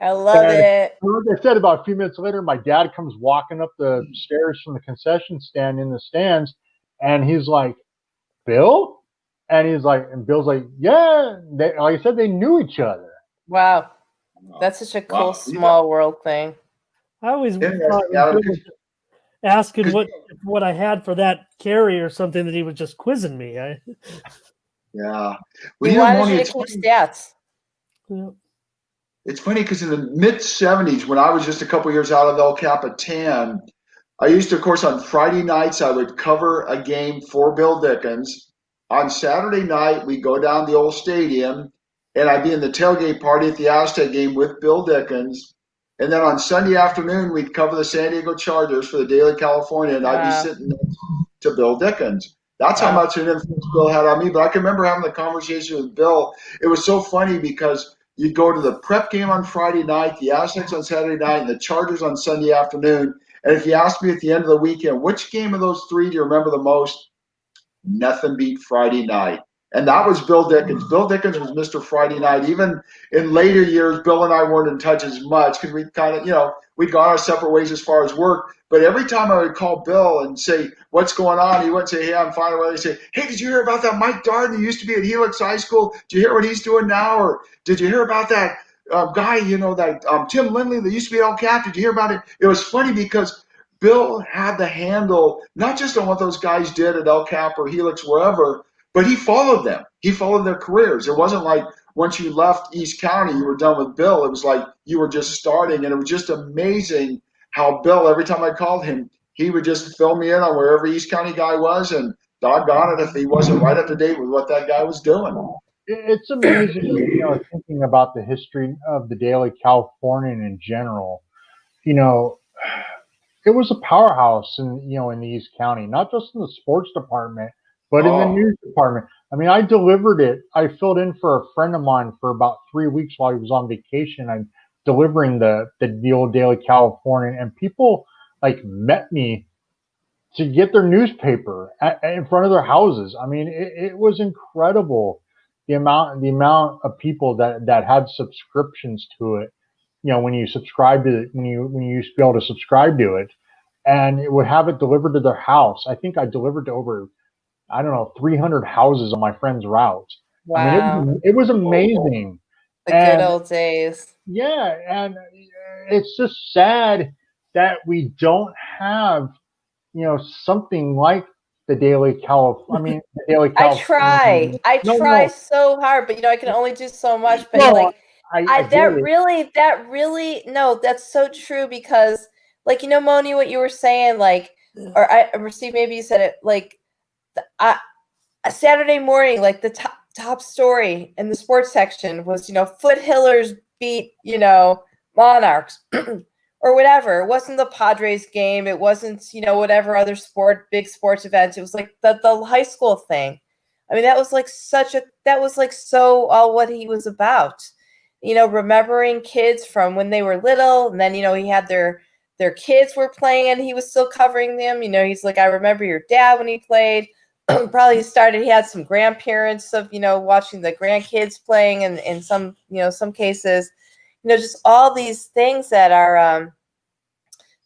B: I love it.
D: Like I said, about a few minutes later, my dad comes walking up the stairs from the concession stand in the stands, and he's like, Bill? And Bill's like, yeah. Like I said, they knew each other.
B: Wow. That's such a cool small world thing.
C: I always thought asking what I had for that carry or something, that he was just quizzing me.
A: Yeah.
B: Well, he wanted you to keep stats.
C: Yeah.
A: It's funny because in the mid-'70s, when I was just a couple years out of El Capitan, I used to, of course, on Friday nights, I would cover a game for Bill Dickens. On Saturday night, we'd go down the old stadium, and I'd be in the tailgate party at the Aztec game with Bill Dickens. And then on Sunday afternoon, we'd cover the San Diego Chargers for the Daily California, and I'd be sitting next to Bill Dickens. That's how much an influence Bill had on me. But I can remember having the conversation with Bill. It was so funny because you'd go to the prep game on Friday night, the Aztecs on Saturday night, and the Chargers on Sunday afternoon. And if you asked me at the end of the weekend, which game of those three do you remember the most? Nothing beat Friday night. And that was Bill Dickens. Bill Dickens was Mr. Friday night. Even in later years, Bill and I weren't in touch as much because we kind of, we'd gone our separate ways as far as work. But every time I would call Bill and say, what's going on? He wouldn't say, hey, I'm fine. Or he'd say, hey, did you hear about that Mike Darden who used to be at Helix High School? Did you hear what he's doing now? Or did you hear about that guy, that Tim Lindley that used to be at El Cap? Did you hear about it? It was funny because Bill had the handle, not just on what those guys did at El Cap or Helix, wherever, but he followed them. He followed their careers. It wasn't like once you left East County, you were done with Bill. It was like you were just starting, and it was just amazing how Bill, every time I called him, he would just fill me in on wherever East County guy was, and doggone it if he wasn't right up to date with what that guy was doing.
D: It's amazing, thinking about the history of the Daily Californian in general. It was a powerhouse in the East County, not just in the sports department, but in the news department. I mean, I delivered it. I filled in for a friend of mine for about 3 weeks while he was on vacation. I'm delivering the old Daily Californian, and people met me to get their newspaper in front of their houses. I mean, it was incredible the amount of people that had subscriptions to it. You know, when you subscribe to it, when you used to be able to subscribe to it, and it would have it delivered to their house. I think I delivered to over, I don't know, 300 houses on my friend's route. I
B: Wow.
D: mean, it was amazing.
B: The good
D: And
B: old days.
D: yeah, and it's just sad that we don't have, something like the Daily California. The Daily
B: I
D: California.
B: try so hard, but I can only do so much. But
D: No,
B: like,
D: I get
B: that
D: it.
B: really, no, that's so true because, like, Moni, what you were saying, like, or I received, maybe you said it, like, a Saturday morning, like the top story in the sports section was, Foothillers beat, Monarchs. Or whatever. It wasn't the Padres game. It wasn't, whatever other big sports events. It was like the high school thing. I mean, that was like so all what he was about. Remembering kids from when they were little, and then, he had their kids were playing and he was still covering them. He's like, I remember your dad when he played. Probably he had some grandparents of, watching the grandkids playing, and in some, some cases, just all these things that are,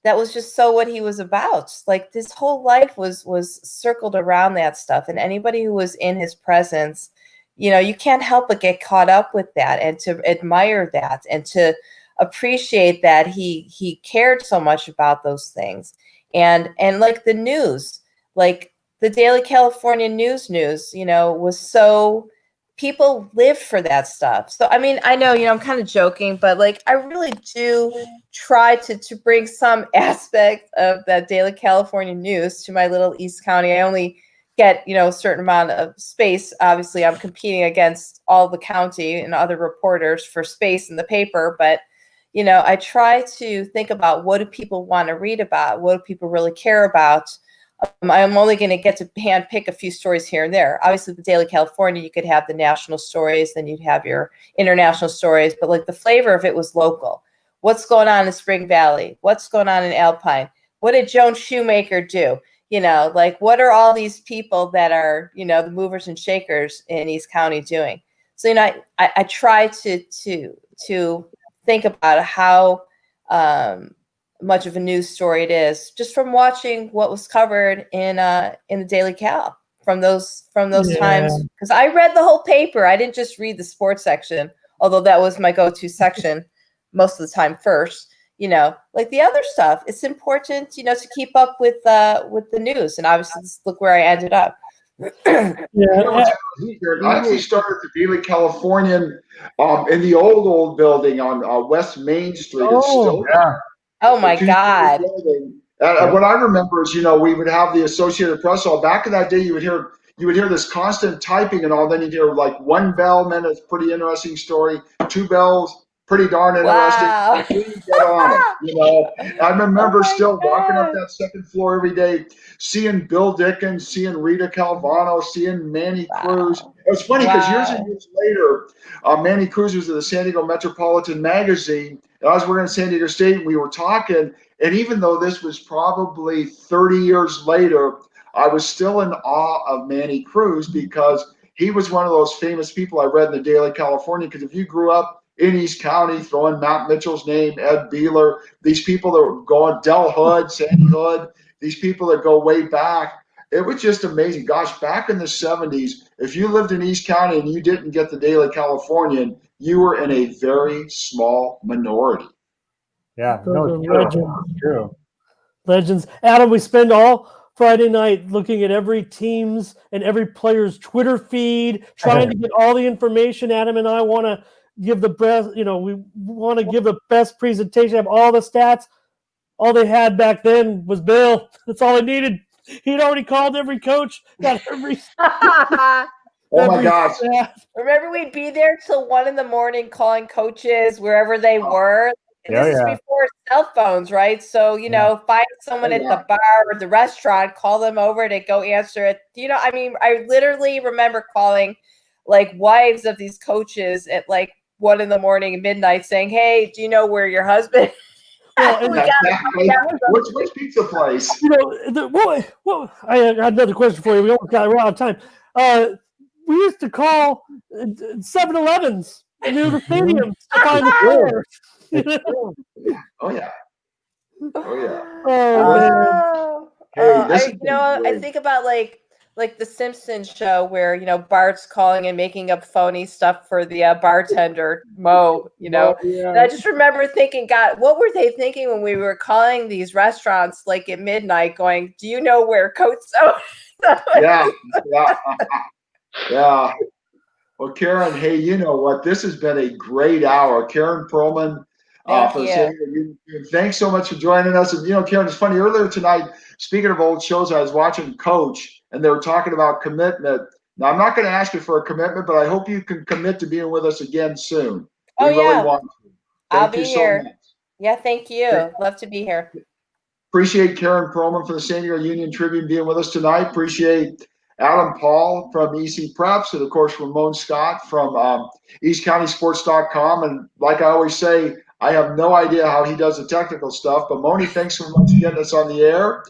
B: that was just so what he was about. Like, his whole life was circled around that stuff. And anybody who was in his presence, you can't help but get caught up with that and to admire that and to appreciate that he cared so much about those things. And like the news, like the Daily California news, was so, people lived for that stuff. So, I mean, I know, I'm kind of joking, but like, I really do try to bring some aspect of that Daily California news to my little East County. I only get, a certain amount of space. Obviously, I'm competing against all the county and other reporters for space in the paper, but, I try to think about, what do people want to read about? What do people really care about? I'm only going to get to hand pick a few stories here and there. Obviously, the Daily California, you could have the national stories, then you'd have your international stories, but like the flavor of it was local. What's going on in Spring Valley? What's going on in Alpine? What did Joan Shoemaker do? Like, what are all these people that are, the movers and shakers in East County doing? So, I try to think about how, much of a news story it is just from watching what was covered in the Daily Cal from those times, because I read the whole paper. I didn't just read the sports section, although that was my go-to section most of the time first. Like the other stuff, it's important, to keep up with the news. And obviously, look where I ended up.
A: I actually started at the Daily Californian in the old building on West Main Street. It's still
D: yeah.
B: Oh my God.
A: What I remember is, we would have the Associated Press. So back in that day, you would hear this constant typing and all. Then you'd hear like one bell meant it's pretty interesting story, two bells, pretty darn interesting.
B: Wow.
A: Get on it, I remember still walking up that second floor every day, seeing Bill Dickens, seeing Rita Cavanaugh, seeing Manny Cruz. It was funny because years and years later, Manny Cruz was at the San Diego Metropolitan Magazine. And I was working at San Diego State, and we were talking. And even though this was probably 30 years later, I was still in awe of Manny Cruz because he was one of those famous people I read in the Daily California. Because if you grew up in East County, throwing Matt Mitchell's name, Ed Beeler, these people that were going, Del Hood, Sandy Hood, these people that go way back, it was just amazing. Gosh, back in the 70s, if you lived in East County and you didn't get the Daily Californian, you were in a very small minority.
D: Yeah, no, it's true.
C: Legends. Adam, we spend all Friday night looking at every team's and every player's Twitter feed, trying to get all the information. Adam and I want to give the best, we want to give the best presentation, have all the stats. All they had back then was Bill. That's all they needed. He'd already called every coach, got every.
A: Oh my gosh.
B: Remember, we'd be there till 1 a.m. calling coaches wherever they were. And this is before cell phones, right? So, find someone at the bar or the restaurant, call them over to go answer it. I mean, I literally remember calling like wives of these coaches at like 1 a.m. midnight saying, hey, do you know where your husband We got
A: Which pizza place?
C: I had another question for you. We almost got around out of time. We used to call 7-Elevens near the stadium to find the stores.
A: Oh yeah. Oh yeah.
C: Oh, man.
A: Hey, this has been
B: I
A: great.
B: think about like the Simpsons show where Bart's calling and making up phony stuff for the bartender Mo.
D: Yeah.
B: And I just remember thinking, God, what were they thinking when we were calling these restaurants like at midnight, going, "Do you know where Coats?"
A: Yeah. Yeah. Well, Karen, hey, you know what? This has been a great hour. Karen Perlman,
B: Thank
A: for the
B: you.
A: San Diego Union. Thanks so much for joining us. And Karen, it's funny. Earlier tonight, speaking of old shows, I was watching Coach, and they were talking about commitment. Now, I'm not going to ask you for a commitment, but I hope you can commit to being with us again soon. We really want to.
B: I'll
A: Thank
B: be
A: you
B: here.
A: so much.
B: Yeah, thank you. Love to be here.
A: Appreciate Karen Perlman from the San Diego Union Tribune being with us tonight. Appreciate Adam Paul from EC Preps, and of course Ramon Scott from EastCountySports.com. And like I always say, I have no idea how he does the technical stuff, but Moni, thanks so much for getting us on the air.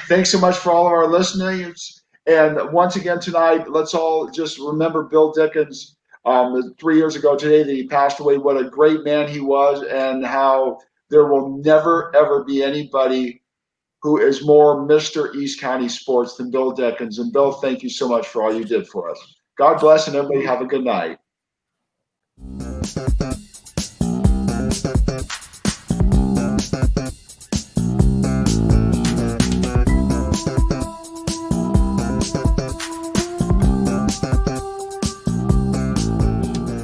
A: Thanks so much for all of our listeners. And once again tonight, let's all just remember Bill Dickens. 3 years ago today that he passed away. What a great man he was, and how there will never, ever be anybody who is more Mr. East County Sports than Bill Dickens. And Bill, thank you so much for all you did for us. God bless, and everybody have a good night.